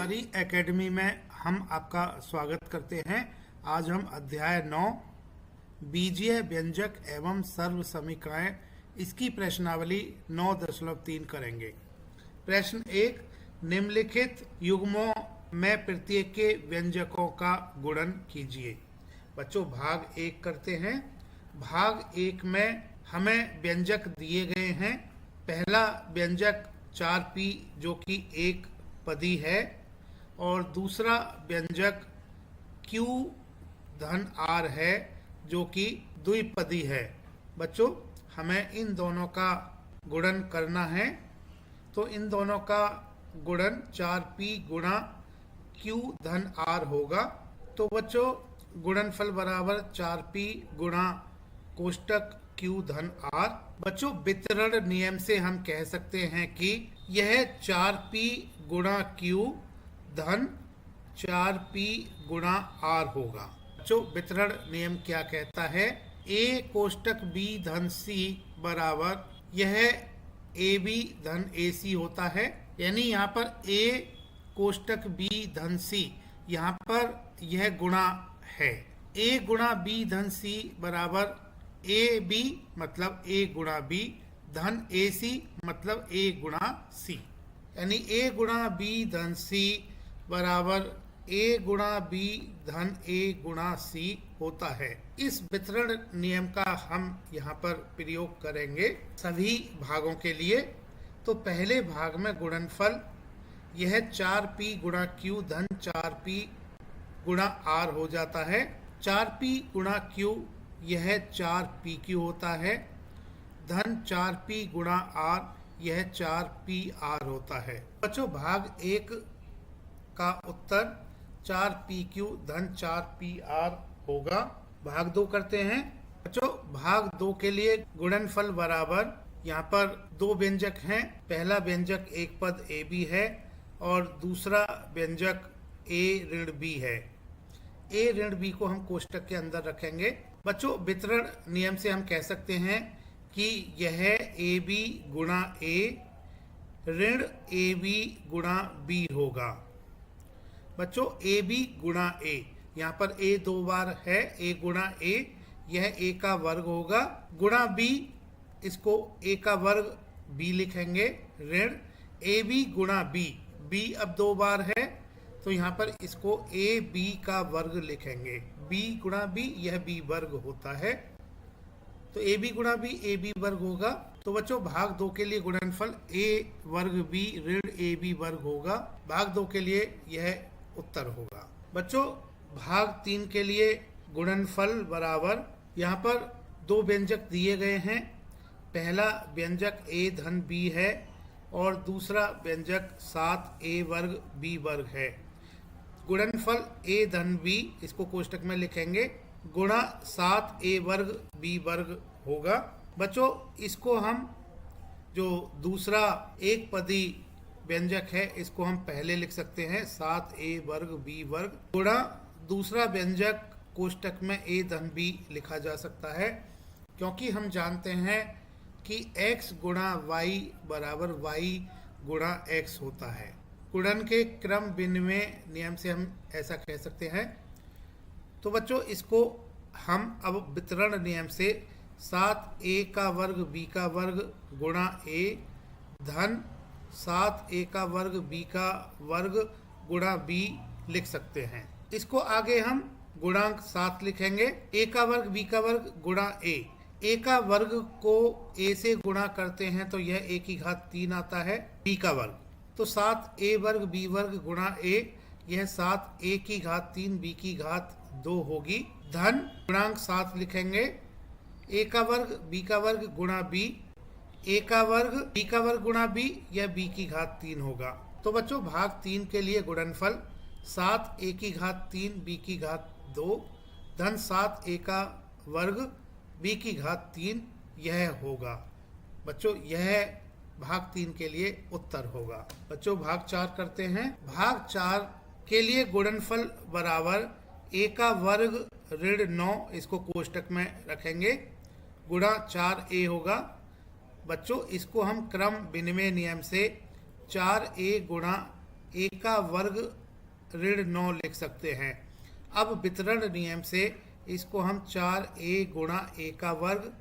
हमारी एकेडमी में हम आपका स्वागत करते हैं। आज हम अध्याय 9 बीजीय व्यंजक एवं सर्व समीकरण इसकी प्रश्नावली 9.3 करेंगे। प्रश्न 1, निम्नलिखित युग्मों में प्रत्येक के व्यंजकों का गुणन कीजिए। बच्चों भाग 1 करते हैं। भाग 1 में हमें व्यंजक दिए गए हैं। पहला व्यंजक 4p जो कि एक पदी है और दूसरा व्यंजक q धन r है जो कि द्विपदी है। बच्चों हमें इन दोनों का गुणन करना है, तो इन दोनों का गुणन 4p गुणा q धन r होगा। तो बच्चों गुणनफल बराबर 4p गुणा कोष्टक q धन r। बच्चों वितरण नियम से हम कह सकते हैं कि यह 4p गुणा q धन 4p गुणा r होगा। बच्चों वितरण नियम क्या कहता है? a कोष्टक b धन c बराबर यह ab धन ac होता है। यानी यहाँ पर a कोष्टक b धन c, यहाँ पर यह गुणा है। a गुणा b धन c बराबर ए बी मतलब a गुणा b धन ए सी मतलब a गुणा c। यानी a गुणा b धन c बराबर a गुणा b धन a गुणा c होता है। इस वितरण नियम का हम यहाँ पर प्रयोग करेंगे सभी भागों के लिए। तो पहले भाग में गुणनफल यह 4p गुणा q धन 4p गुणा r हो जाता है। 4p गुणा q यह 4pq होता है, धन 4p गुणा r यह 4pr होता है। बच्चों भाग 1 का उत्तर 4pq धन 4pr होगा। भाग 2 करते हैं। बच्चों भाग 2 के लिए गुणनफल बराबर यहाँ पर दो व्यंजक हैं। पहला व्यंजक एक पद ए बी है और दूसरा व्यंजक a ऋण b है। a ऋण b को हम कोष्टक के अंदर रखेंगे। बच्चों वितरण नियम से हम कह सकते हैं कि यह ए बी गुणा a ऋण ए बी गुणा b होगा। बच्चों ए बी गुणा a, यहाँ पर a 2 बार है, a गुणा a यह a का वर्ग होगा, गुणा b इसको a का वर्ग b लिखेंगे, ऋण ए बी गुणा b, b अब 2 बार है तो यहाँ पर इसको a b का वर्ग लिखेंगे, b गुणा b यह b वर्ग होता है। तो a b गुणा b a b वर्ग होगा। तो बच्चों भाग 2 के लिए गुणनफल a वर्ग b ऋण a b वर्ग होगा। भाग 2 के लिए यह उत्तर होगा। बच्चों भाग 3 के लिए गुणनफल बराबर यहाँ पर दो व्यंजक दिए गए हैं। पहला व्यंजक a धन b है और दूसरा व्यंजक 7a वर्ग b वर्ग है। गुणनफल a धन b इसको कोष्टक में लिखेंगे, गुणा 7a वर्ग b वर्ग होगा। बच्चों इसको हम जो दूसरा एक पदी व्यंजक है इसको हम पहले लिख सकते हैं 7a वर्ग b वर्ग, गुणा दूसरा व्यंजक कोष्टक में a धन b लिखा जा सकता है, क्योंकि हम जानते हैं कि x गुणा y बराबर y गुणा x होता है। गुणन के क्रम विनिमय नियम से हम ऐसा कह सकते हैं। तो बच्चों इसको हम अब वितरण नियम से 7a का वर्ग b का वर्ग गुणा a धन 7a का वर्ग b का वर्ग गुणा b लिख सकते हैं। इसको आगे हम गुणांक 7 लिखेंगे, a का वर्ग b का वर्ग गुणा a का वर्ग को a से गुणा करते हैं तो यह a की घात 3 आता है, b का वर्ग तो 7a वर्ग b वर्ग गुणा a यह 7a की घात 3 b की घात 2 होगी, धन गुणांक 7 लिखेंगे, a का वर्ग b का वर्ग गुणा b, a का वर्ग b का वर्ग गुणा b यह b की घात 3 होगा। तो बच्चों भाग 3 के लिए गुणनफल 7a की घात 3 b की घात 2 धन 7a का वर्ग b की घात 3 यह होगा। बच्चों यह भाग 3 के लिए उत्तर होगा। बच्चों भाग 4 करते हैं। भाग 4 के लिए गुणनफल बराबर a का वर्ग ऋण 9 इसको कोष्टक में रखेंगे, गुणा 4a होगा। बच्चों इसको हम क्रम विनिमय नियम से 4a गुणा ए का वर्ग ऋण 9 लिख सकते हैं। अब वितरण नियम से इसको हम 4a गुणा a का वर्ग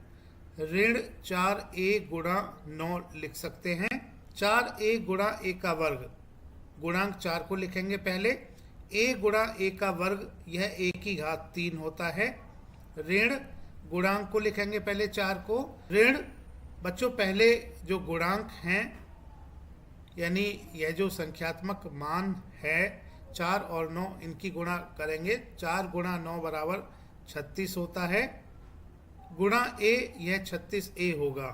ऋण 4a गुणा 9 लिख सकते हैं। 4a गुणा a का वर्ग, गुणांक 4 को लिखेंगे पहले। a गुणा a का वर्ग यह a की घात 3 होता है। ऋण गुणांक को लिखेंगे पहले 4 को। ऋण बच्चों पहले जो गुणांक हैं यानी यह जो संख्यात्मक मान है 4 और 9 इनकी गुणा करेंगे। 4 गुणा 9 बराबर 36 होता है। गुणा a यह 36a होगा।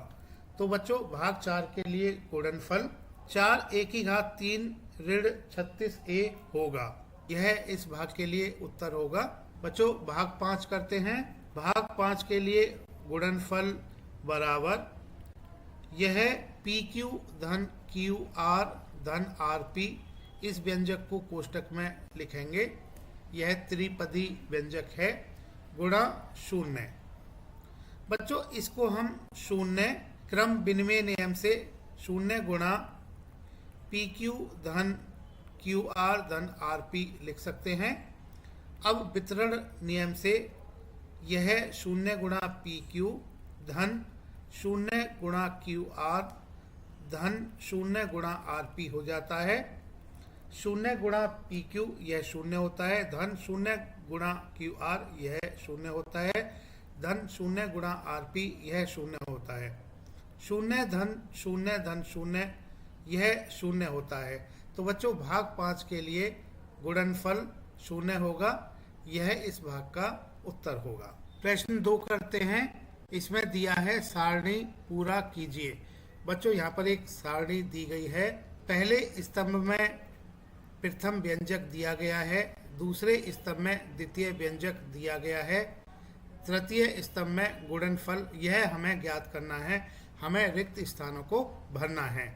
तो बच्चों भाग 4 के लिए गुणनफल 4a की घात 3 ऋण 36a होगा। यह इस भाग के लिए उत्तर होगा। बच्चों भाग 5 करते हैं। भाग 5 के लिए गुणनफल बराबर यह PQ धन QR धन RP, इस व्यंजक को कोष्टक में लिखेंगे। यह त्रिपदी व्यंजक है गुणा 0। बच्चों इसको हम 0 क्रम विनिमय नियम से 0 गुणा PQ धन QR धन RP लिख सकते हैं। अब वितरण नियम से यह 0 गुणा PQ धन 0 गुणा QR धन 0 गुणा RP हो जाता है। 0 गुणा PQ यह 0 होता है, धन 0 गुणा QR यह 0 होता है, धन 0 गुणा RP यह 0 होता है। 0 धन 0 धन 0 यह 0 होता है। तो बच्चों भाग 5 के लिए गुणनफल 0 होगा। यह इस भाग का उत्तर होगा। प्रश्न 2 करते हैं। इसमें दिया है सारणी पूरा कीजिए। बच्चों यहाँ पर एक सारणी दी गई है। पहले स्तंभ में प्रथम व्यंजक दिया गया है, दूसरे स्तंभ में द्वितीय व्यंजक दिया गया है, तृतीय स्तंभ में गुणनफल। यह हमें ज्ञात करना है, हमें रिक्त स्थानों को भरना है।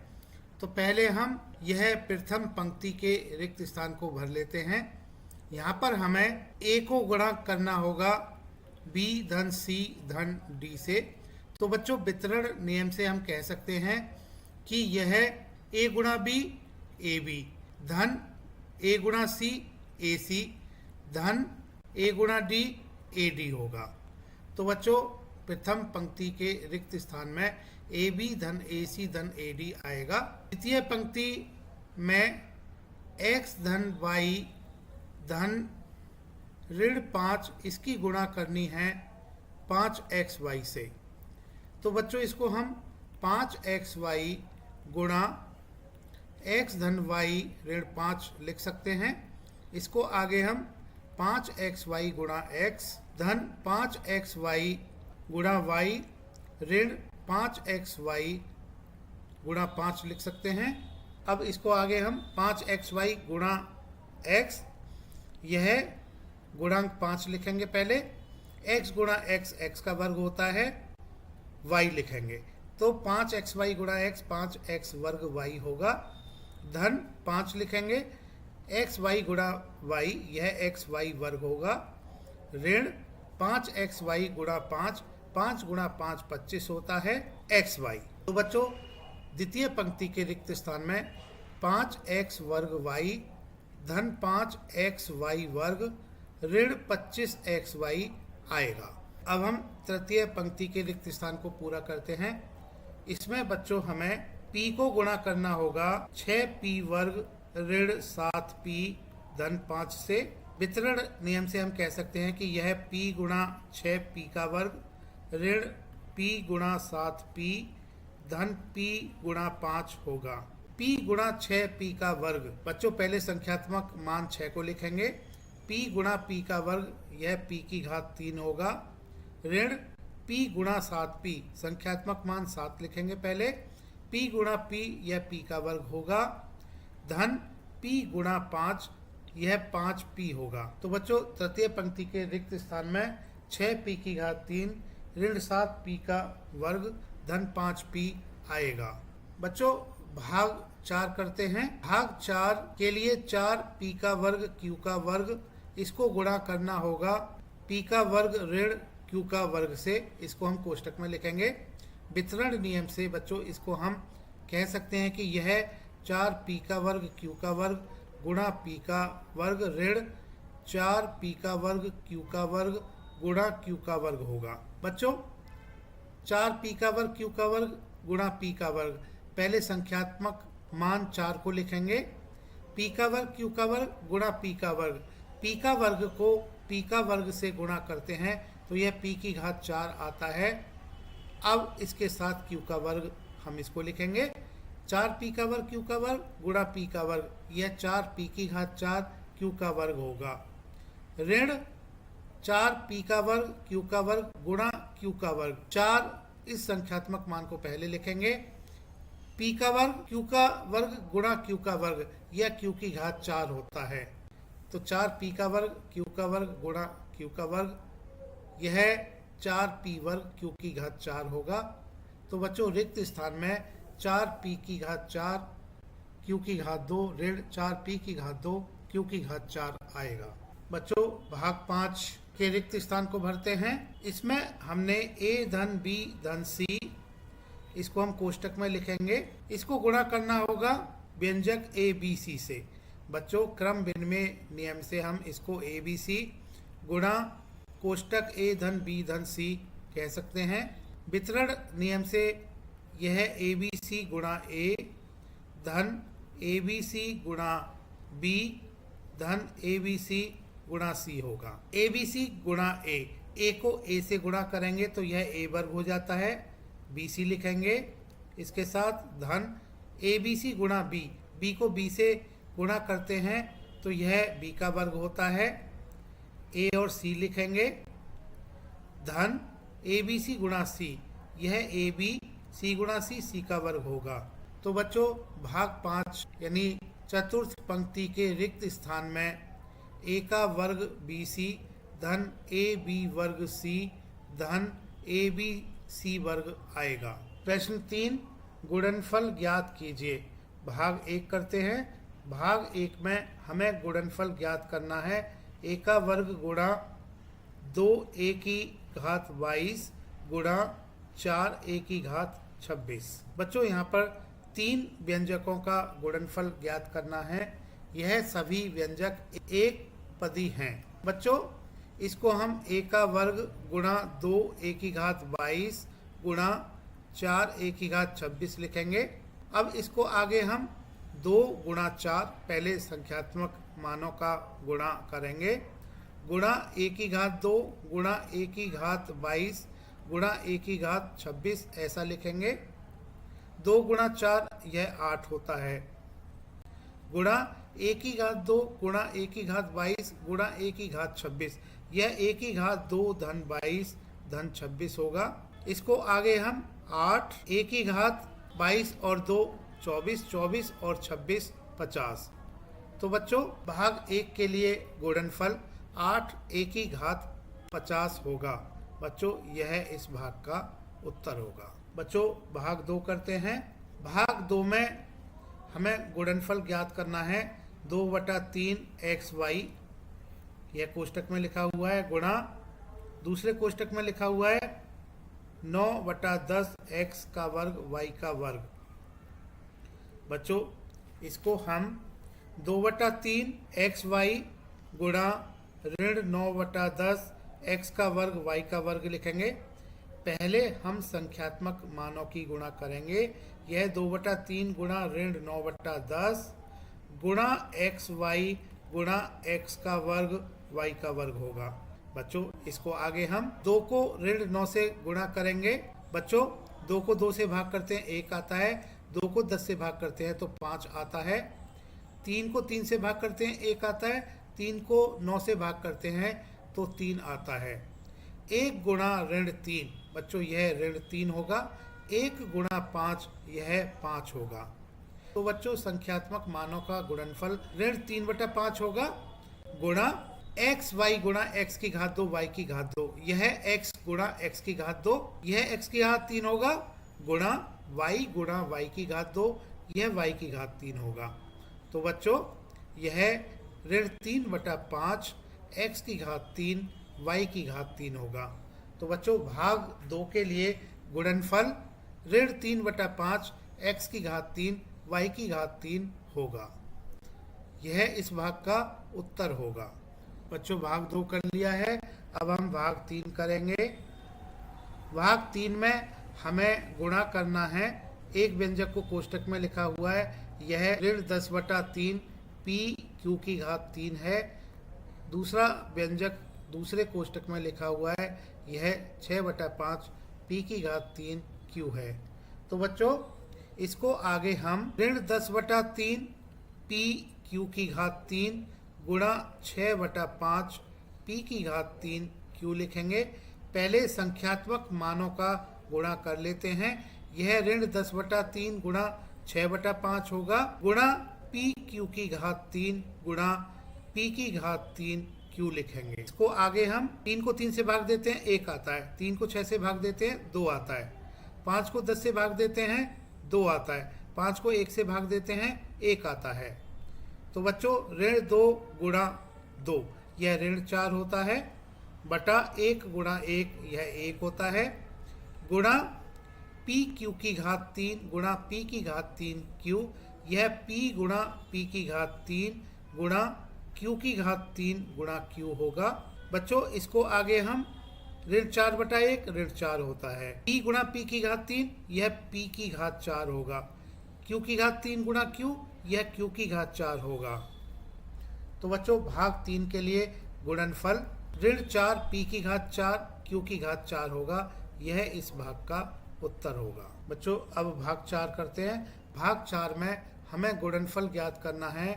तो पहले हम यह प्रथम पंक्ति के रिक्त स्थान को भर लेते हैं। यहाँ पर हमें a को गुणा करना होगा b धन c धन d से। तो बच्चों वितरण नियम से हम कह सकते हैं कि यह a गुणा b ab धन a गुणा c ac धन a गुणा d ad होगा। तो बच्चों प्रथम पंक्ति के रिक्त स्थान में ab धन ac धन ad आएगा। द्वितीय पंक्ति में x धन y धन ऋण 5 इसकी गुणा करनी है 5xy से। तो बच्चों इसको हम 5xy गुणा x धन y ऋण 5 लिख सकते हैं। इसको आगे हम 5xy गुणा x धन 5xy गुणा y ऋण 5xy गुणा 5 लिख सकते हैं। अब इसको आगे हम 5xy गुणा x, यह गुणांक 5 लिखेंगे पहले। x गुणा x x का वर्ग होता है, y लिखेंगे। तो 5xy गुणा x 5x वर्ग y होगा, धन 5 लिखेंगे। xy गुणा y यह xy वर्ग होगा, ऋण 5xy गुणा 5 5 गुणा 5 25 होता है xy। तो बच्चों द्वितीय पंक्ति के रिक्त स्थान में 5x वर्ग y धन 5xy वर्ग ऋण 25xy आएगा। अब हम तृतीय पंक्ति के रिक्त स्थान को पूरा करते हैं। इसमें बच्चों हमें p को गुणा करना होगा 6p वर्ग ऋण 7p धन 5 से। वितरण नियम से हम कह सकते हैं कि यह p गुणा 6p का वर्ग ऋण p गुणा 7p धन p गुणा 5 होगा। p गुणा 6p का वर्ग, बच्चों पहले संख्यात्मक मान 6 को लिखेंगे। p गुणा p का वर्ग यह p की घात 3 होगा, ऋण p गुणा 7p संख्यात्मक मान 7 लिखेंगे पहले। p गुणा p यह p का वर्ग होगा, धन p गुणा 5 यह 5p होगा। तो बच्चों तृतीय पंक्ति के रिक्त स्थान में 6p की घात 3 ऋण 7p का वर्ग धन 5p आएगा। बच्चों भाग 4 करते हैं। भाग 4 के लिए 4p का वर्ग q का वर्ग, इसको गुणा करना होगा p का वर्ग ऋण q का वर्ग से। इसको हम कोष्टक में लिखेंगे। वितरण नियम से बच्चों इसको हम कह सकते हैं कि यह 4 पी का वर्ग क्यू का वर्ग गुणा पी का वर्ग ऋण 4 पी का वर्ग क्यू का वर्ग गुणा क्यू का वर्ग होगा। बच्चों 4 पी का वर्ग क्यू का वर्ग गुणा पी का वर्ग, पहले संख्यात्मक मान 4 को लिखेंगे, पी का वर्ग क्यू का वर्ग गुणा पी का वर्ग, पी का वर्ग को पी का वर्ग से गुणा करते हैं तो यह पी की घात 4 आता है। अब इसके साथ क्यू का वर्ग हम इसको लिखेंगे, 4 पी का वर्ग क्यू का वर्ग गुणा पी का वर्ग, यह 4 पी की घात 4 क्यू का वर्ग होगा। ऋण 4 पी का वर्ग क्यू का वर्ग गुणा क्यू का वर्ग, 4 इस संख्यात्मक मान को पहले लिखेंगे, पी का वर्ग क्यू का वर्ग गुणा क्यू का वर्ग, यह क्यू की घात 4 होता है। तो 4 पी का वर्ग क्यू का वर्ग गुणा क्यू का वर्ग, यह 4 पी वर्ग क्यू की घात 4 होगा। तो बच्चों रिक्त स्थान में 4 पी की घात 4 क्यू की घात 2 ऋण 4 पी की घात 2 क्यू की घात 4 आएगा। बच्चों भाग 5 के रिक्त स्थान को भरते हैं। इसमें हमने a धन b धन c, इसको हम कोष्टक में लिखेंगे, इसको गुणा करना होगा व्यंजक a b c से। बच्चों क्रम विनिमय नियम से हम इसको a b c गुणा कोष्टक a धन b धन c कह सकते हैं। वितरण नियम से यह a b c गुणा a धन a b c गुणा b धन a b c गुणा c होगा। a b c गुणा a को a से गुणा करेंगे तो यह a वर्ग हो जाता है, b c लिखेंगे, इसके साथ धन a b c गुणा b को b से गुणा करते हैं तो यह b का वर्ग होता है, a और c लिखेंगे, धन a b c गुणा c, यह a b c गुणा c का वर्ग होगा। तो बच्चों भाग 5 यानी चतुर्थ पंक्ति के रिक्त स्थान में a का वर्ग b c धन a b वर्ग c धन a b c वर्ग आएगा। प्रश्न 3 गुणनफल ज्ञात कीजिए। भाग 1 करते हैं। भाग 1 में हमें गुणनफल ज्ञात करना है। a का वर्ग गुणा 2a की घात 22 गुणा 4a की घात 26। बच्चों यहाँ पर 3 व्यंजकों का गुणनफल ज्ञात करना है। यह सभी व्यंजक एक पदी हैं। बच्चों इसको हम a का वर्ग गुणा 2a की घात 22 गुणा 4a की घात 26 लिखेंगे। अब इसको आगे हम 2 गुणा 4 पहले संख्यात्मक मानों का गुणा करेंगे, गुणा a की घात 2 गुणा a की घात 22 गुणा a की घात 26 ऐसा लिखेंगे। 2 गुणा 4 यह 8 होता है, गुणा a की घात 2 गुणा a की घात 22 गुणा a की घात 26, यह a की घात 2 धन 22 धन 26 होगा। इसको आगे हम 8 a की घात 22 और 2 24, 24 और 26 50। तो बच्चों भाग 1 के लिए गुणनफल 8 a की घात 50 होगा। बच्चों यह इस भाग का उत्तर होगा। बच्चों भाग 2 करते हैं। भाग 2 में हमें गुणनफल ज्ञात करना है 2/3 xy, यह कोष्टक में लिखा हुआ है, गुणा दूसरे कोष्टक में लिखा हुआ है 9/10 x का वर्ग y का वर्ग। बच्चों इसको हम 2/3 xy गुणा ऋण 9/10 x का वर्ग y का वर्ग लिखेंगे। पहले हम संख्यात्मक मानों की गुणा करेंगे। यह 2/3 गुणा ऋण 9/10 गुणा xy गुणा x का वर्ग y का वर्ग होगा। बच्चों इसको आगे हम 2 को ऋण 9 से गुणा करेंगे। बच्चों 2 को 2 से भाग करते हैं 1 आता है, 2 को 10 से भाग करते हैं तो 5 आता है, 3 को 3 से भाग करते हैं 1 आता है, 3 को 9 से भाग करते हैं तो 3 आता है। 1 गुणा ऋण 3, बच्चों यह ऋण 3 होगा। 1 गुणा 5 यह 5 होगा। तो बच्चों संख्यात्मक मानों का गुणनफल ऋण 3/5 होगा, गुणा x y गुणा x की घात 2 y की घात 2, यह x गुणा x की घात 2, यह x की घात 3 होगा, गुणा y गुणा y की घात 2, यह y की घात 3 होगा। तो बच्चों यह ऋण 3/5 x की घात 3 y की घात 3 होगा। तो बच्चों भाग 2 के लिए गुणनफल ऋण 3/5 x की घात 3 y की घात 3 होगा। यह इस भाग का उत्तर होगा। बच्चों भाग 2 कर लिया है, अब हम भाग 3 करेंगे। भाग 3 में हमें गुणा करना है। एक व्यंजक को कोष्टक में लिखा हुआ है, यह ऋण 10/3 पी क्यू की घात 3 है। दूसरा व्यंजक दूसरे कोष्टक में लिखा हुआ है, यह 6/5 पी की घात 3 क्यू है। तो बच्चों इसको आगे हम ऋण 10/3 पी क्यू की घात 3 गुणा 6/5 पी की घात 3 क्यू लिखेंगे। पहले संख्यात्मक मानों का गुणा कर लेते हैं। यह ऋण 10/3 गुणा 6/5 होगा, गुणा पी क्यू की घात 3 गुणा पी की घात 3 क्यू लिखेंगे। इसको आगे हम 3 को 3 से भाग देते हैं, 1 आता है। 3 को 6 से भाग देते हैं, 2 आता है। 5 को 10 से भाग देते हैं, 2 आता है। 5 को 1 से भाग देते हैं, 1 आता है। तो बच्चों ऋण 2 गुणा 2 यह ऋण 4 होता है, बटा 1 गुणा 1 यह 1 होता है, गुणा पी क्यू की घात 3 गुणा पी की घात 3 क्यू, यह पी गुणा पी की घात 3 गुणा क्यू की घात 3 गुणा क्यू होगा। बच्चों इसको आगे हम ऋण 4/1 ऋण 4 होता है। पी गुणा पी की घात 3 यह पी की घात 4 होगा। क्यू की घात 3 गुणा क्यू यह क्यू की घात 4 होगा। तो बच्चों भाग 3 के लिए गुणनफल ऋण 4 पी की घात 4 क्यू की घात 4 होगा। यह इस भाग का उत्तर होगा। बच्चों अब भाग 4 करते हैं। भाग 4 में हमें गुणनफल ज्ञात करना है।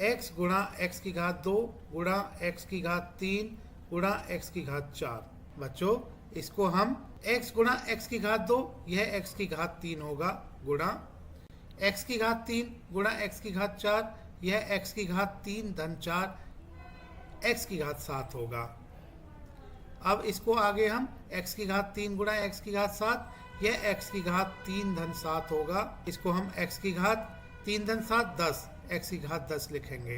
x गुणा x की घात 2 गुणा x की घात 3 गुणा x की घात 4। बच्चों इसको हम x गुणा x की घात 2 यह x की घात 3 होगा, गुणा x की घात 3 गुणा x की घात 4 यह x की घात 3 धन 4 x की घात 7 होगा। अब इसको आगे हम x की घात 3 गुणा x की घात 7 यह x की घात 3 धन 7 होगा। इसको हम x की घात 3 धन 7 10 x की घात 10 लिखेंगे।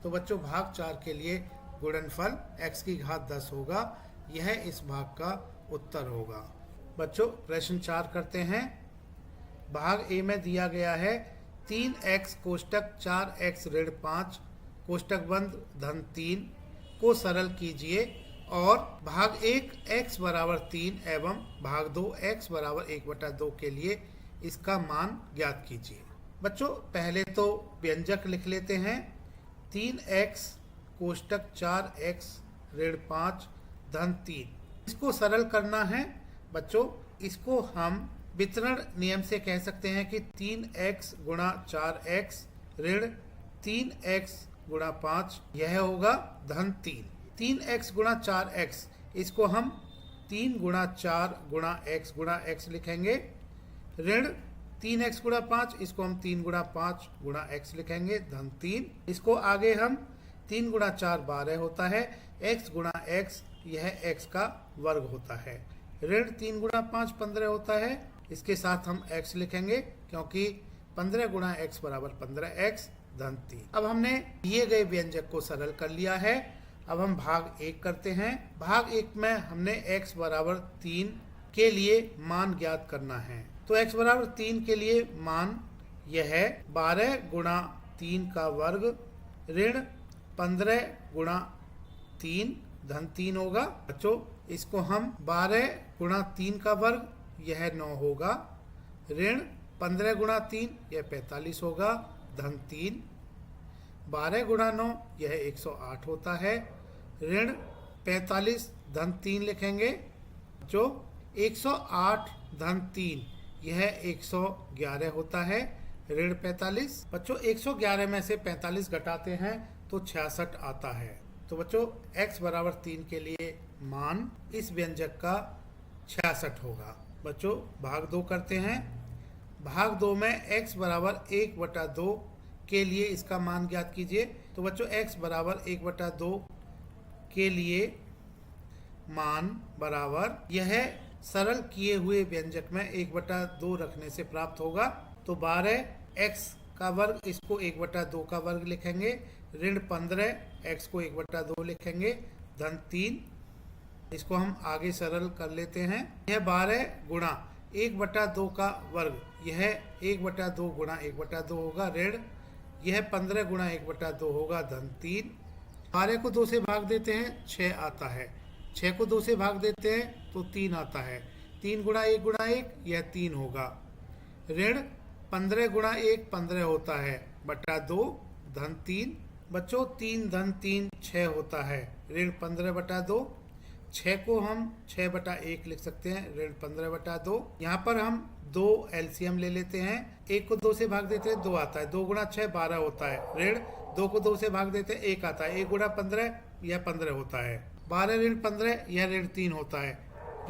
तो बच्चों भाग 4 के लिए गुणनफल x की घात 10 होगा। यह इस भाग का उत्तर होगा। बच्चों प्रश्न 4 करते हैं। भाग ए में दिया गया है 3x कोष्टक 4x ऋण 5 कोष्टक बंद धन 3 को सरल कीजिए और भाग 1 x बराबर 3 एवं भाग 2 x बराबर 1/2 के लिए इसका मान ज्ञात कीजिए। बच्चों पहले तो व्यंजक लिख लेते हैं। 3x कोष्टक 4x ऋण 5 धन 3, इसको सरल करना है। बच्चों इसको हम वितरण नियम से कह सकते हैं कि 3x गुणा 4x ऋण 3x गुणा 5 यह होगा धन 3। 3x गुणा 4x इसको हम 3 गुणा 4 गुणा x लिखेंगे, ऋण 3x गुणा 5 इसको हम 3 गुणा 5 गुणा x लिखेंगे धन 3। इसको आगे हम 3 गुणा 4 12 होता है, x गुणा x यह x का वर्ग होता है, ऋण 3 गुणा 5 15 होता है। इसके साथ हम x लिखेंगे क्योंकि 15 गुणा x बराबर 15x धन 3। अब हमने दिए गए व्यंजक को सरल कर लिया है। अब हम भाग 1 करते हैं। भाग 1 में हमने x बराबर 3 के लिए मान ज्ञात करना है। तो x बराबर 3 के लिए मान यह है 12 गुणा 3 का वर्ग ऋण 15 गुणा 3 धन 3 होगा। बच्चों इसको हम 12 गुणा 3 का वर्ग यह 9 होगा, ऋण 15 गुणा 3 यह 45 होगा धन 3। 12 गुणा 9 यह 108 होता है, ऋण 45 धन 3 लिखेंगे। जो 108 धन 3 यह 111 होता है, ऋण 45। बच्चों 111 में से 45 घटाते हैं तो 66 आता है। तो बच्चों x बराबर 3 के लिए मान इस व्यंजक का 66 होगा। बच्चों भाग 2 करते हैं। भाग 2 में x बराबर 1/2 के लिए इसका मान ज्ञात कीजिए। तो बच्चों x बराबर 1/2 के लिए मान बराबर यह सरल किए हुए व्यंजक में 1/2 रखने से प्राप्त होगा। तो 12x का वर्ग इसको 1/2 का वर्ग लिखेंगे, ऋण 15 x को 1/2 लिखेंगे धन 3। इसको हम आगे सरल कर लेते हैं। यह 12 गुणा 1/2 का वर्ग, यह 1/2 गुणा 1/2 होगा ऋण, यह 15 गुणा 1/2 होगा धन 3। 12 को 2 से भाग देते हैं 6 आता है, 6 को 2 से भाग देते हैं तो 3 आता है, 3 गुणा 1 यह 3 होगा। ऋण 15 गुणा 1 15 होता है बटा 2 धन 3। बच्चों 3 धन 3 6 होता है, ऋण 15/2। 6 को हम 6/1 लिख सकते हैं, ऋण 15/2। यहाँ पर हम 2 एलसीएम ले लेते हैं, 1 को 2 से भाग देते हैं 2 आता है, 2 गुणा 6 12 होता है। ऋण 2 को 2 से भाग देते हैं 1 आता है, 1 गुणा 15 यह 15 होता है। 12 ऋण 15 यह ऋण 3 होता है,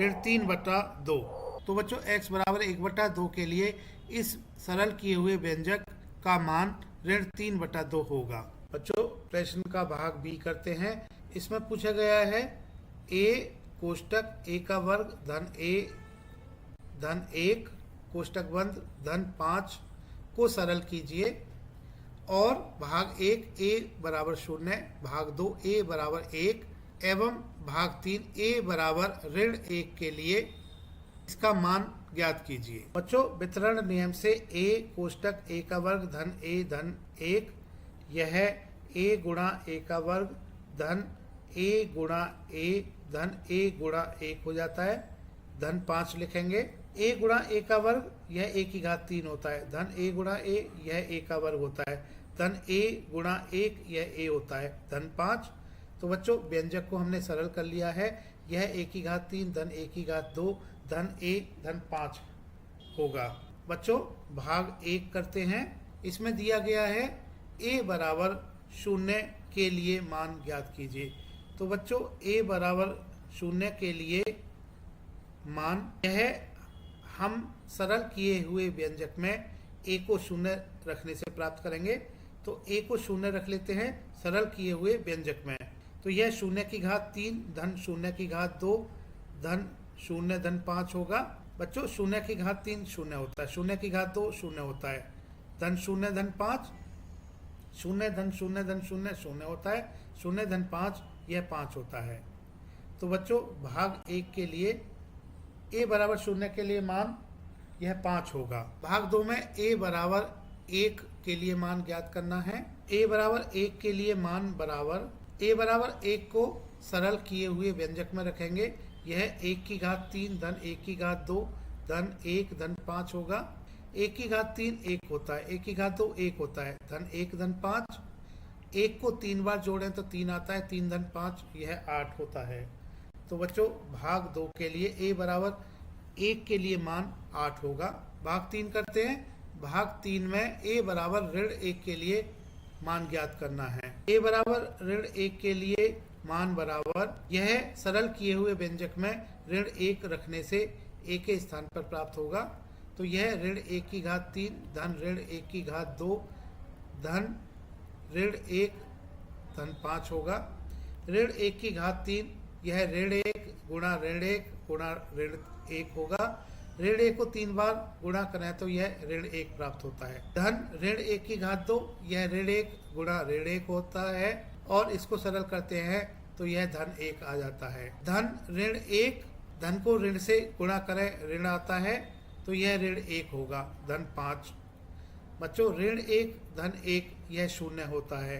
ऋण 3/2। तो बच्चों x बराबर 1/2 के लिए इस सरल किए हुए व्यंजक का मान ऋण 3/2 होगा। बच्चों प्रश्न का भाग बी करते हैं। इसमें पूछा गया है a कोष्टक a का वर्ग धन a धन 1 कोष्टक बंद धन 5 को सरल कीजिए, और भाग 1 a बराबर 0, भाग 2 a बराबर 1 एवं भाग 3 a बराबर ऋण 1 के लिए इसका मान ज्ञात कीजिए। बच्चों वितरण नियम से a कोष्टक a का वर्ग धन a धन 1, यह a गुणा a का वर्ग धन a गुणा a धन a गुणा 1 हो जाता है, धन 5 लिखेंगे। a गुणा a का वर्ग यह a की घात 3 होता है, धन a गुणा a यह a का वर्ग होता है, धन a गुणा 1 यह a होता है, धन 5। तो बच्चों व्यंजक को हमने सरल कर लिया है, यह a की घात 3 धन a की घात 2 धन 1 धन 5 होगा। बच्चों भाग 1 करते हैं। इसमें दिया गया है a बराबर 0 के लिए मान ज्ञात कीजिए। तो बच्चों a बराबर 0 के लिए मान, यह हम सरल किए हुए व्यंजक में a को 0 रखने से प्राप्त करेंगे। तो a को 0 रख लेते हैं सरल किए हुए व्यंजक में। तो यह 0 की घात 3 धन 0 की घात 2 धन 0 धन 5 होगा। बच्चों 0 की घात 3 0 होता है, 0 की घात 2 0 होता है, धन 0 धन 5, 0 धन 0 धन 0 0 होता है, 0 धन 5 यह 5 होता है। तो बच्चों भाग 1 के लिए a बराबर 0 के लिए मान यह 5 होगा। भाग 2 में a बराबर 1 के लिए मान ज्ञात करना है। a बराबर 1 के लिए मान बराबर, a बराबर 1 को सरल किए हुए व्यंजक में रखेंगे, यह 1 की घात 3 धन 1 की घात 2 धन 1 धन 5 होगा। 1 की घात 3 1 होता है, 1 की घात 2 1 होता है, धन 1 धन 5। 1 को 3 बार जोड़ें तो 3 आता है, 3 धन 5 यह 8 होता है। तो बच्चों भाग 2 के लिए a बराबर 1 के लिए मान 8 होगा। भाग 3 करते हैं। भाग 3 में a बराबर ऋण 1 के लिए मान ज्ञात करना है। a बराबर ऋण 1 के लिए मान बराबर, यह सरल किए हुए व्यंजक में ऋण 1 रखने से a के स्थान पर प्राप्त होगा। तो यह ऋण 1 की घात 3 धन ऋण 1 की घात 2 धन ऋण 1 धन 5 होगा। ऋण 1 की घात 3 यह ऋण 1 गुणा ऋण 1 गुणा ऋण 1 होगा। ऋण 1 को 3 बार गुणा करें तो यह ऋण 1 प्राप्त होता है। धन ऋण 1 की घात 2 यह ऋण 1 गुणा ऋण 1 होता है, और इसको सरल करते हैं तो यह धन 1 आ जाता है। धन ऋण 1, धन को ऋण से गुणा करें ऋण आता है, तो यह ऋण 1 होगा, धन 5। बच्चों ऋण 1 धन 1 यह 0 होता है,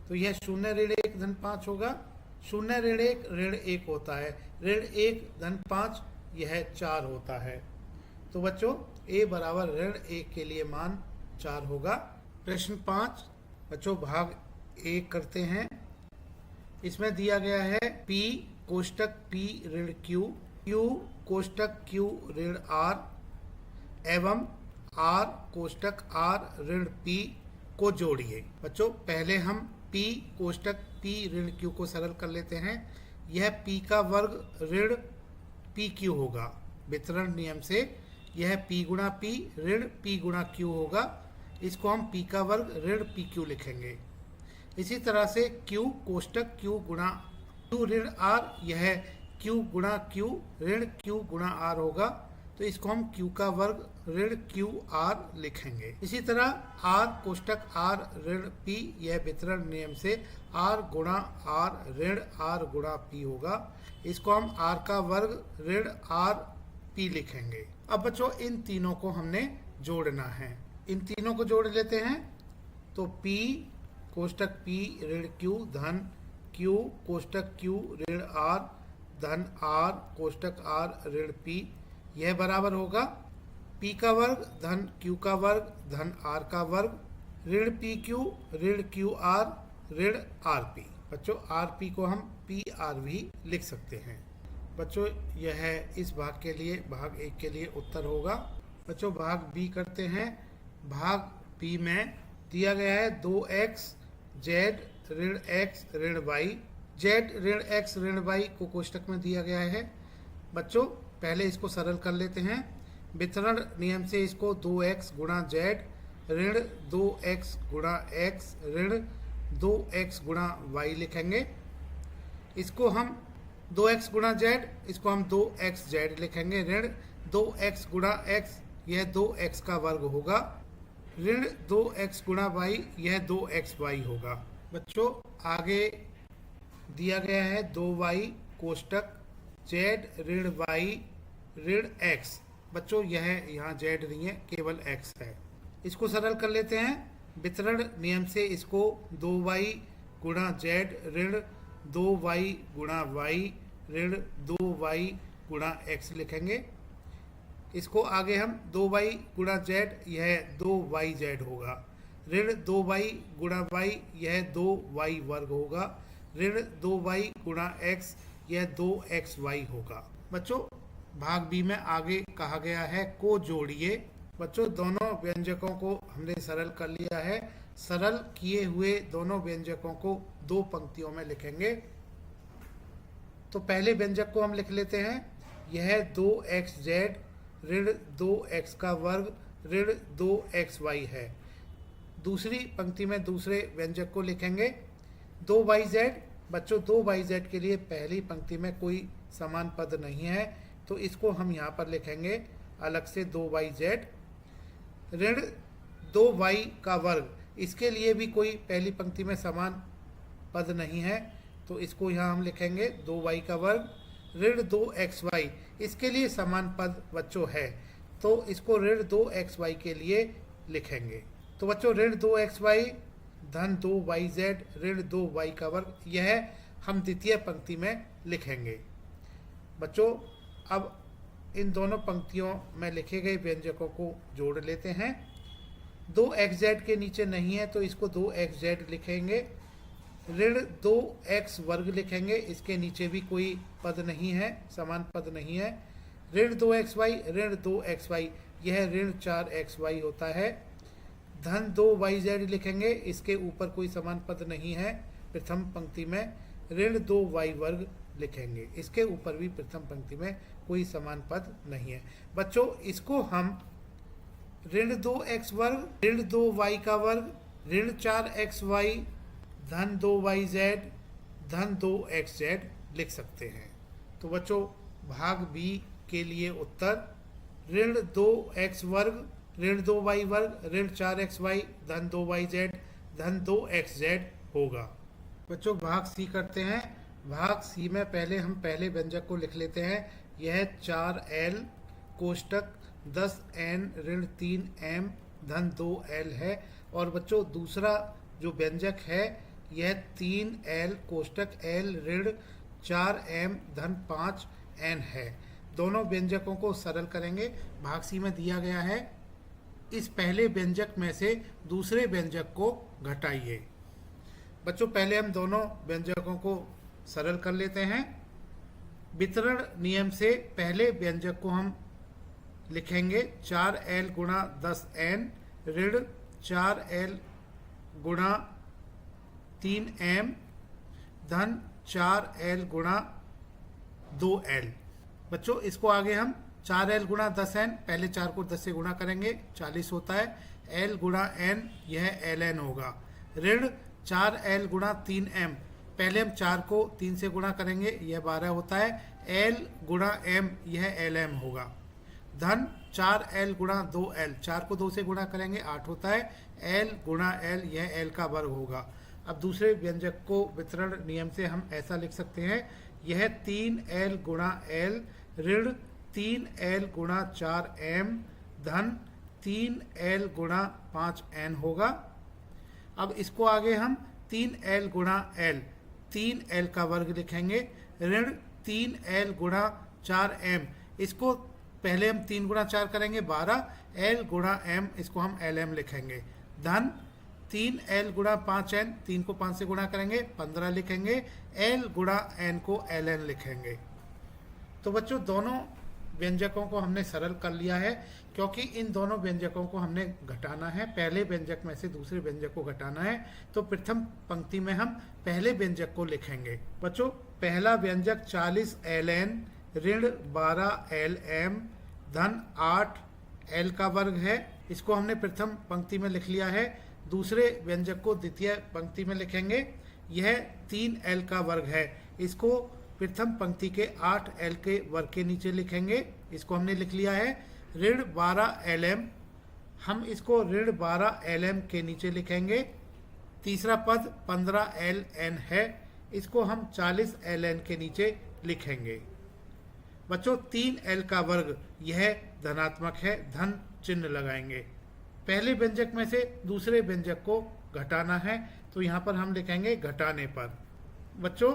तो यह 0 ऋण 1 धन 5 होगा। 0 ऋण 1 ऋण 1 होता है, ऋण 1 धन 5 यह 4 होता है। तो बच्चों a बराबर ऋण 1 के लिए मान 4 होगा। प्रश्न 5 बच्चों भाग 1 करते हैं। इसमें दिया गया है p कोष्टक p ऋण q, q कोष्टक q ऋण r एवं r कोष्टक r ऋण p को जोड़िए। बच्चों पहले हम p कोष्टक p ऋण q को सरल कर लेते हैं। यह p का वर्ग ऋण pq होगा। वितरण नियम से यह p गुणा p ऋण p गुणा q होगा। इसको हम p का वर्ग ऋण pq लिखेंगे। इसी तरह से q कोष्टक q गुणा q ऋण r, यह q गुणा q ऋण q गुणा r होगा। तो इसको हम q का वर्ग ऋण q r लिखेंगे। इसी तरह r कोष्टक r ऋण p, यह वितरण नियम से r गुणा r ऋण r गुणा p होगा। इसको हम r का वर्ग ऋण r p लिखेंगे। अब बच्चों इन तीनों को हमने जोड़ना है। इन तीनों को जोड़ लेते हैं। तो P कोष्टक P ऋण Q धन Q कोष्टक Q ऋण R धन R कोष्टक R ऋण P, यह बराबर होगा P का वर्ग धन Q का वर्ग धन R का वर्ग ऋण PQ ऋण QR ऋण RP। बच्चों RP को हम PR भी लिख सकते हैं। बच्चों यह है इस भाग के लिए, भाग 1 के लिए उत्तर होगा। बच्चों भाग B करते हैं। भाग B में दिया गया है 2x z ऋण x ऋण y, z ऋण x ऋण y को कोष्टक में दिया गया है। बच्चों पहले इसको सरल कर लेते हैं। वितरण नियम से इसको 2x गुणा z ऋण 2x गुणा x ऋण 2x गुणा y लिखेंगे। इसको हम 2x गुणा z, इसको हम 2xz लिखेंगे। ऋण 2x गुणा x, यह 2x का वर्ग होगा। ऋण 2x गुणा y, यह 2xy होगा। बच्चों आगे दिया गया है 2y कोष्टक z ऋण y ऋण x। बच्चों यह यहाँ z नहीं है, केवल x है। इसको सरल कर लेते हैं। वितरण नियम से इसको 2y गुणा z ऋण 2y गुणा y ऋण 2y गुणा x लिखेंगे। इसको आगे हम 2y गुणा z, यह 2yz होगा। ऋण 2y गुणा y, यह 2y वर्ग होगा। ऋण 2y गुणा x, यह 2xy होगा। बच्चों भाग बी में आगे कहा गया है को जोड़िए। बच्चों दोनों व्यंजकों को हमने सरल कर लिया है। सरल किए हुए दोनों व्यंजकों को 2 पंक्तियों में लिखेंगे। तो पहले व्यंजक को हम लिख लेते हैं। यह 2xz ऋण 2x का वर्ग ऋण 2xy है। दूसरी पंक्ति में दूसरे व्यंजक को लिखेंगे 2yz। बच्चों 2yz के लिए पहली पंक्ति में कोई समान पद नहीं है, तो इसको हम यहाँ पर लिखेंगे अलग से 2yz ऋण 2y का वर्ग। इसके लिए भी कोई पहली पंक्ति में समान पद नहीं है, तो इसको यहाँ हम लिखेंगे 2y का वर्ग ऋण 2xy। इसके लिए समान पद बच्चों है, तो इसको ऋण 2xy के लिए लिखेंगे। तो बच्चों ऋण 2xy धन 2yz ऋण 2y का वर्ग, यह हम द्वितीय पंक्ति में लिखेंगे। बच्चों अब इन दोनों पंक्तियों में लिखे गए व्यंजकों को जोड़ लेते हैं। 2xz के नीचे नहीं है, तो इसको 2xz लिखेंगे। ऋण 2x वर्ग लिखेंगे, इसके नीचे भी कोई पद नहीं है, समान पद नहीं है। ऋण 2xy ऋण 2xy, यह ऋण 4xy होता है। धन 2yz लिखेंगे, इसके ऊपर कोई समान पद नहीं है। प्रथम पंक्ति में ऋण 2y वर्ग लिखेंगे, इसके ऊपर भी प्रथम पंक्ति में कोई समान पद नहीं है। बच्चों इसको हम ऋण 2x वर्ग ऋण 2y का वर्ग ऋण 4xy धन 2yz धन 2xz लिख सकते हैं। तो बच्चों भाग बी के लिए उत्तर ऋण 2x वर्ग ऋण 2y वर्ग ऋण 4xy धन 2yz धन 2xz होगा। बच्चों भाग सी करते हैं। भाग सी में पहले हम पहले व्यंजक को लिख लेते हैं। यह 4l कोष्टक 10n ऋण 3m धन 2l है। और बच्चों दूसरा जो व्यंजक है यह 3l कोष्टक l ऋण 4m धन 5n है। दोनों व्यंजकों को सरल करेंगे। भाग सी में दिया गया है इस पहले व्यंजक में से दूसरे व्यंजक को घटाइए। बच्चों पहले हम दोनों व्यंजकों को सरल कर लेते हैं। वितरण नियम से पहले व्यंजक को हम लिखेंगे 4l गुणा 10n ऋण 4l गुणा 3m धन 4l गुणा 2l। बच्चों इसको आगे हम 4l गुणा 10n, पहले 4 को 10 से गुणा करेंगे 40 होता है। l गुणा n, यह ln होगा। ऋण 4l गुणा 3m, पहले हम 4 को 3 से गुणा करेंगे, यह 12 होता है। l गुणा m, यह lm होगा। धन 4l गुणा 2l, 4 को 2 से गुणा करेंगे 8 होता है। l गुणा l, यह l का वर्ग होगा। अब दूसरे व्यंजक को वितरण नियम से हम ऐसा लिख सकते हैं। यह 3l गुणा l ऋण 3L गुणा 4M धन 3L गुणा 5N होगा। अब इसको आगे हम 3L गुणा L, 3L का वर्ग लिखेंगे, ऋण 3L गुणा 4M, इसको पहले हम 3 गुणा 4 करेंगे 12, L गुणा M इसको हम LM लिखेंगे, धन 3L गुणा 5N, 3 को 5 से गुणा करेंगे 15 लिखेंगे, L गुणा N को LN लिखेंगे। तो बच्चों दोनों व्यंजकों को हमने सरल कर लिया है, क्योंकि इन दोनों व्यंजकों को हमने घटाना है, पहले व्यंजक में से दूसरे व्यंजक को घटाना है। तो प्रथम पंक्ति में हम पहले व्यंजक को लिखेंगे। बच्चों पहला व्यंजक 40ln ऋण 12lm धन 8l का वर्ग है, इसको हमने प्रथम पंक्ति में लिख लिया है। दूसरे व्यंजक को द्वितीय पंक्ति में लिखेंगे, यह 3l का वर्ग है, इसको प्रथम पंक्ति के 8l के वर्ग के नीचे लिखेंगे, इसको हमने लिख लिया है। ऋण 12lm, हम इसको ऋण 12lm के नीचे लिखेंगे। तीसरा पद 15ln है, इसको हम 40ln के नीचे लिखेंगे। बच्चों 3l का वर्ग यह धनात्मक है, धन चिन्ह लगाएंगे। पहले व्यंजक में से दूसरे व्यंजक को घटाना है, तो यहाँ पर हम लिखेंगे घटाने पर। बच्चों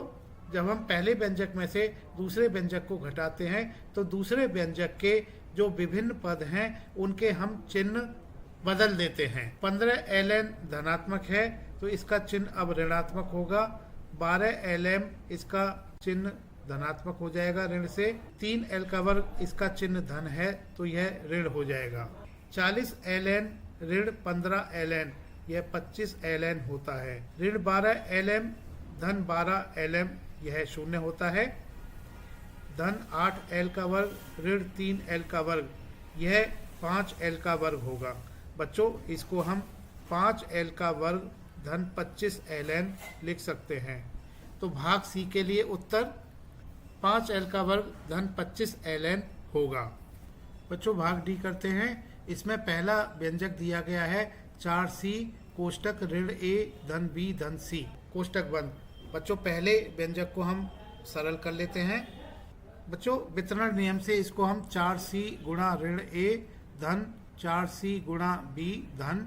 जब हम पहले व्यंजक में से दूसरे व्यंजक को घटाते हैं तो दूसरे व्यंजक के जो विभिन्न पद हैं उनके हम चिन्ह बदल देते हैं। 15ln धनात्मक है तो इसका चिन्ह अब ऋणात्मक होगा, 12lm इसका चिन्ह धनात्मक हो जाएगा ऋण से, 3l का वर्ग इसका चिन्ह धन है तो यह ऋण हो जाएगा। 40ln ऋण 15ln यह 25ln होता है। ऋण 12lm धन 12lm यह शून्य होता है। धन 8l का वर्ग ऋण 3l का वर्ग यह 5l का वर्ग होगा। बच्चों इसको हम 5l का वर्ग धन 25ln लिख सकते हैं। तो भाग सी के लिए उत्तर 5l का वर्ग धन 25ln होगा। बच्चों भाग डी करते हैं। इसमें पहला व्यंजक दिया गया है 4c कोष्टक ऋण a धन b धन c कोष्टक बंद। बच्चों पहले व्यंजक को हम सरल कर लेते हैं। बच्चों वितरण नियम से इसको हम 4c गुणा ऋण a धन 4c गुणा b धन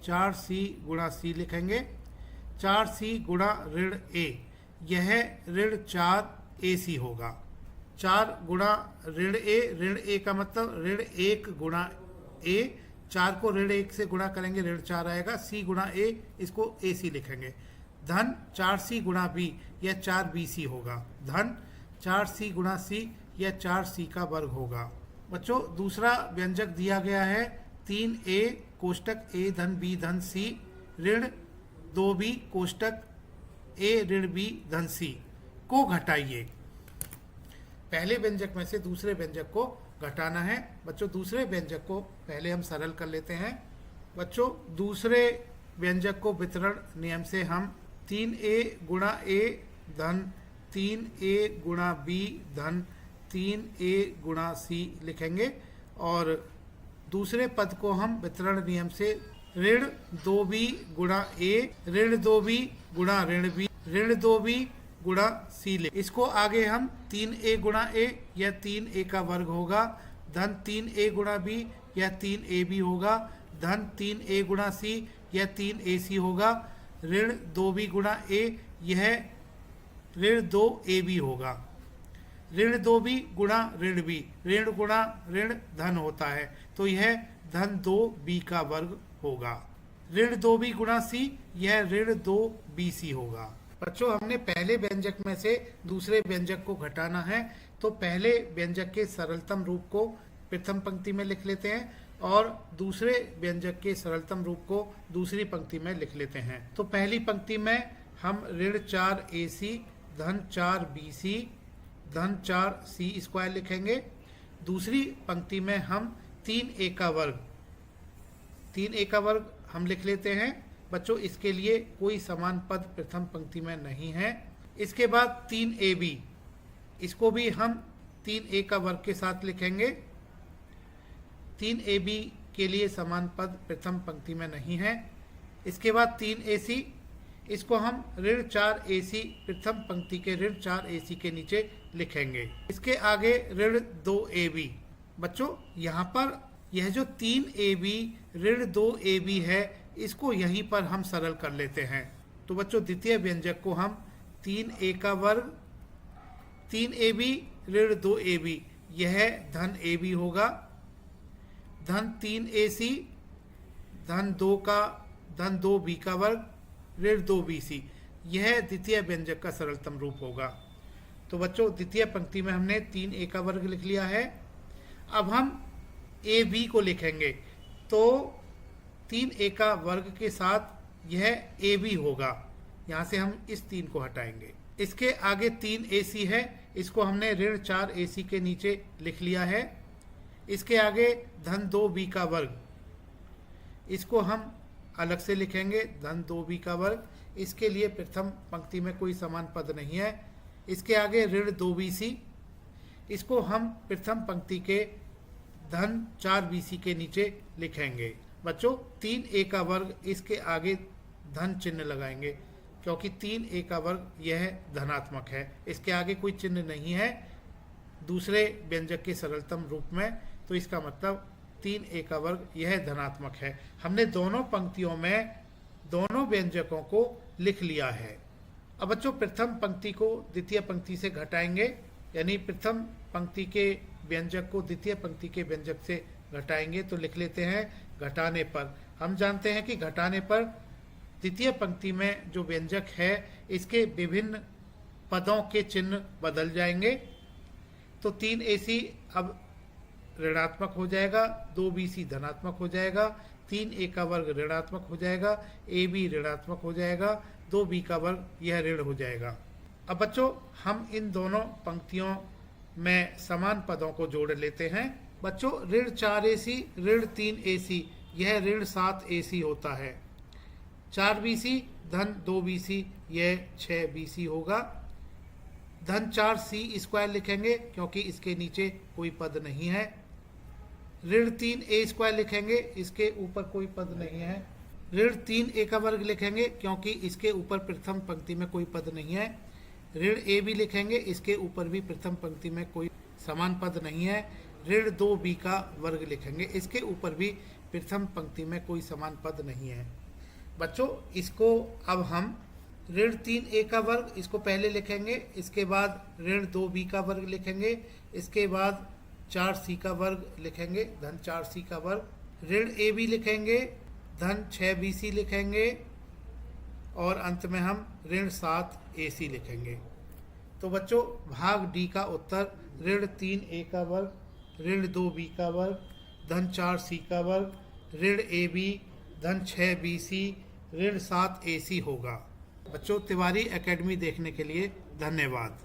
4c गुणा c लिखेंगे। 4c गुणा ऋण a यह ऋण 4ac होगा। 4 गुणा ऋण a का मतलब ऋण 1 गुणा a, 4 को ऋण 1 से गुणा करेंगे ऋण 4 आएगा, c गुणा a इसको ac लिखेंगे। धन 4c गुणा b यह 4bc होगा, धन 4c गुणा c यह 4c का वर्ग होगा। बच्चों दूसरा व्यंजक दिया गया है 3a कोष्टक a धन b धन c ऋण 2b कोष्टक a ऋण b धन c को घटाइए। पहले व्यंजक में से दूसरे व्यंजक को घटाना है। बच्चों दूसरे व्यंजक को पहले हम सरल कर लेते हैं। बच्चों दूसरे व्यंजक को वितरण नियम से हम 3a गुणा a धन 3a गुणा b धन 3a गुणा c लिखेंगे और दूसरे पद को हम वितरण नियम से ऋण 2b गुणा a ऋण 2b गुणा ऋण b ऋण 2b गुणा c ले। इसको आगे हम 3a गुणा a यह 3a का वर्ग होगा, धन 3a गुणा b यह 3ab होगा, धन 3a गुणा c यह 3ac होगा, ऋण 2b गुणा a यह ऋण 2ab होगा। ऋण 2b गुणा ऋण b, ऋण गुणा ऋण धन होता है तो यह धन 2b का वर्ग होगा। ऋण 2b गुणा c यह ऋण 2bc होगा। बच्चों हमने पहले व्यंजक में से दूसरे व्यंजक को घटाना है, तो पहले व्यंजक के सरलतम रूप को प्रथम पंक्ति में लिख लेते हैं और दूसरे व्यंजक के सरलतम रूप को दूसरी पंक्ति में लिख लेते हैं। तो पहली पंक्ति में हम ऋण 4ac धन 4bc धन 4c स्क्वायर लिखेंगे। दूसरी पंक्ति में हम 3a का वर्ग हम लिख लेते हैं। बच्चों इसके लिए कोई समान पद प्रथम पंक्ति में नहीं है। इसके बाद 3ab, इसको भी हम 3a का वर्ग के साथ लिखेंगे। 3ab के लिए समान पद प्रथम पंक्ति में नहीं है। इसके बाद 3ac, इसको हम ऋण 4 AC प्रथम पंक्ति के ऋण 4 AC के नीचे लिखेंगे। इसके आगे ऋण 2 AB। बच्चों यहाँ पर यह जो 3 AB ऋण 2 AB है, इसको यहीं पर हम सरल कर लेते हैं। तो बच्चों द्वितीय व्यंजक को हम 3A का वर्ग 3 AB ऋण 2 AB, यह धन AB होगा, धन 3 AC धन 2B का वर्ग ऋण 2 BC, यह द्वितीय व्यंजक का सरलतम रूप होगा। तो बच्चों द्वितीय पंक्ति में हमने 3A का वर्ग लिख लिया है। अब हम AB को लिखेंगे, तो 3A का वर्ग के साथ यह AB होगा। यहाँ से हम इस 3 को हटाएंगे। इसके आगे 3 AC है, इसको हमने ऋण 4 AC के नीचे लिख लिया है। इसके आगे धन 2B का वर्ग, इसको हम अलग से लिखेंगे, धन 2B का वर्ग। इसके लिए प्रथम पंक्ति में कोई समान पद नहीं है। इसके आगे ऋण 2BC, इसको हम प्रथम पंक्ति के धन 4BC के नीचे लिखेंगे। बच्चों 3A का वर्ग, इसके आगे धन चिन्ह लगाएंगे, क्योंकि 3A का वर्ग यह धनात्मक है, इसके आगे कोई चिन्ह नहीं है दूसरे व्यंजक के सरलतम रूप में, तो इसका मतलब 3A का वर्ग यह धनात्मक है। हमने दोनों पंक्तियों में दोनों व्यंजकों को लिख लिया है। अब बच्चों प्रथम पंक्ति को द्वितीय पंक्ति से घटाएंगे, यानी प्रथम पंक्ति के व्यंजक को द्वितीय पंक्ति के व्यंजक से घटाएंगे। तो लिख लेते हैं घटाने पर। हम जानते हैं कि घटाने पर द्वितीय पंक्ति में जो व्यंजक है, इसके विभिन्न पदों के चिन्ह बदल जाएंगे। तो 3 AC अब ऋणात्मक हो जाएगा, 2BC धनात्मक हो जाएगा, 3A का वर्ग ऋणात्मक हो जाएगा, AB ऋणात्मक हो जाएगा, 2B का वर्ग यह ऋण हो जाएगा। अब बच्चों हम इन दोनों पंक्तियों में समान पदों को जोड़ लेते हैं। बच्चों ऋण 4 AC ऋण 3 AC, यह ऋण 7 AC होता है। 4BC धन 2BC, यह 6BC होगा। धन 4C स्क्वायर लिखेंगे, क्योंकि इसके नीचे कोई पद नहीं है। ऋण 3A स्क्वायर लिखेंगे, इसके ऊपर कोई पद नहीं है। ऋण 3A का वर्ग लिखेंगे, क्योंकि इसके ऊपर प्रथम पंक्ति में कोई पद नहीं है। ऋण AB लिखेंगे, इसके ऊपर भी प्रथम पंक्ति में कोई समान पद नहीं है। ऋण 2B का वर्ग लिखेंगे, इसके ऊपर भी प्रथम पंक्ति में कोई समान पद नहीं है। बच्चों इसको अब हम ऋण 3A का वर्ग, इसको पहले लिखेंगे, इसके बाद ऋण 2B का वर्ग लिखेंगे, इसके बाद 4C का वर्ग लिखेंगे, धन 4C का वर्ग। ऋण AB लिखेंगे, धन 6BC लिखेंगे, और अंत में हम ऋण 7 AC लिखेंगे। तो बच्चों भाग D का उत्तर ऋण 3A का वर्ग, ऋण 2B का वर्ग, धन 4C का वर्ग, ऋण AB, धन 6BC, ऋण 7 AC होगा। बच्चों तिवारी एकेडमी देखने के लिए धन्यवाद।